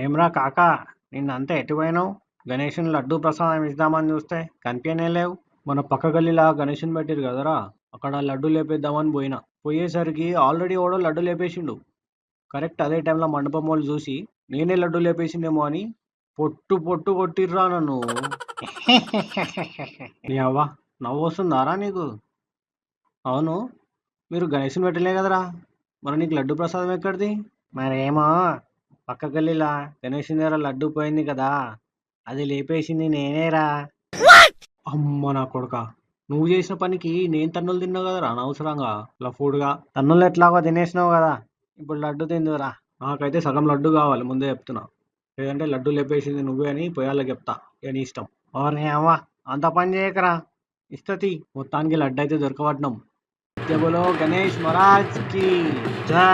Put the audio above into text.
ఏమ్రా కాకా, నిన్నంతా ఎటుపోయినావు? గణేషుని లడ్డూ ప్రసాదం ఇద్దామని చూస్తే కనిపించనే లేవు. మన పక్క గల్లీలా గణేషుని పెట్టిరు కదరా, అక్కడ లడ్డు లేపేద్దామని పోయినా. పోయేసరికి ఆల్రెడీ ఓడో లడ్డు లేపేసిండు. కరెక్ట్ అదే టైంలో మండపం వాళ్ళు చూసి నేనే లడ్డు లేపేసిందేమో అని పొట్టు పొట్టు కొట్టిర్రా నన్ను. నీ అవ్వ, నవ్వు వస్తుందారా నీకు? అవును, మీరు గణేషుని పెట్టలే కదరా, మరి నీకు లడ్డు ప్రసాదం ఎక్కడిది? మరేమో పక్క గల్లీలా గణేషుని దగ్గర లడ్డు పోయింది కదా, అది లేపేసింది నేనేరా. అమ్మ నా కొడుక, నువ్వు చేసిన పనికి నేను తన్నులు తిన్నావు కదరా అనవసరంగా లఫూడ్గా. తన్నులు ఎట్లాగో తినేసినావు కదా, ఇప్పుడు లడ్డు తిందురా. నాకైతే సగం లడ్డు కావాలి, ముందే చెప్తున్నా. లేదంటే లడ్డు లేపేసింది నువ్వే అని పొయ్యాలకు చెప్తా. ఇక నీ ఇష్టం. ఓర్ని అవ్వ, అంత పని చేయకరా. ఇస్తతి మొత్తానికి లడ్డు అయితే దొరకబట్టినాం. జై బోలో గణేష్ మహారాజ్ కి జై.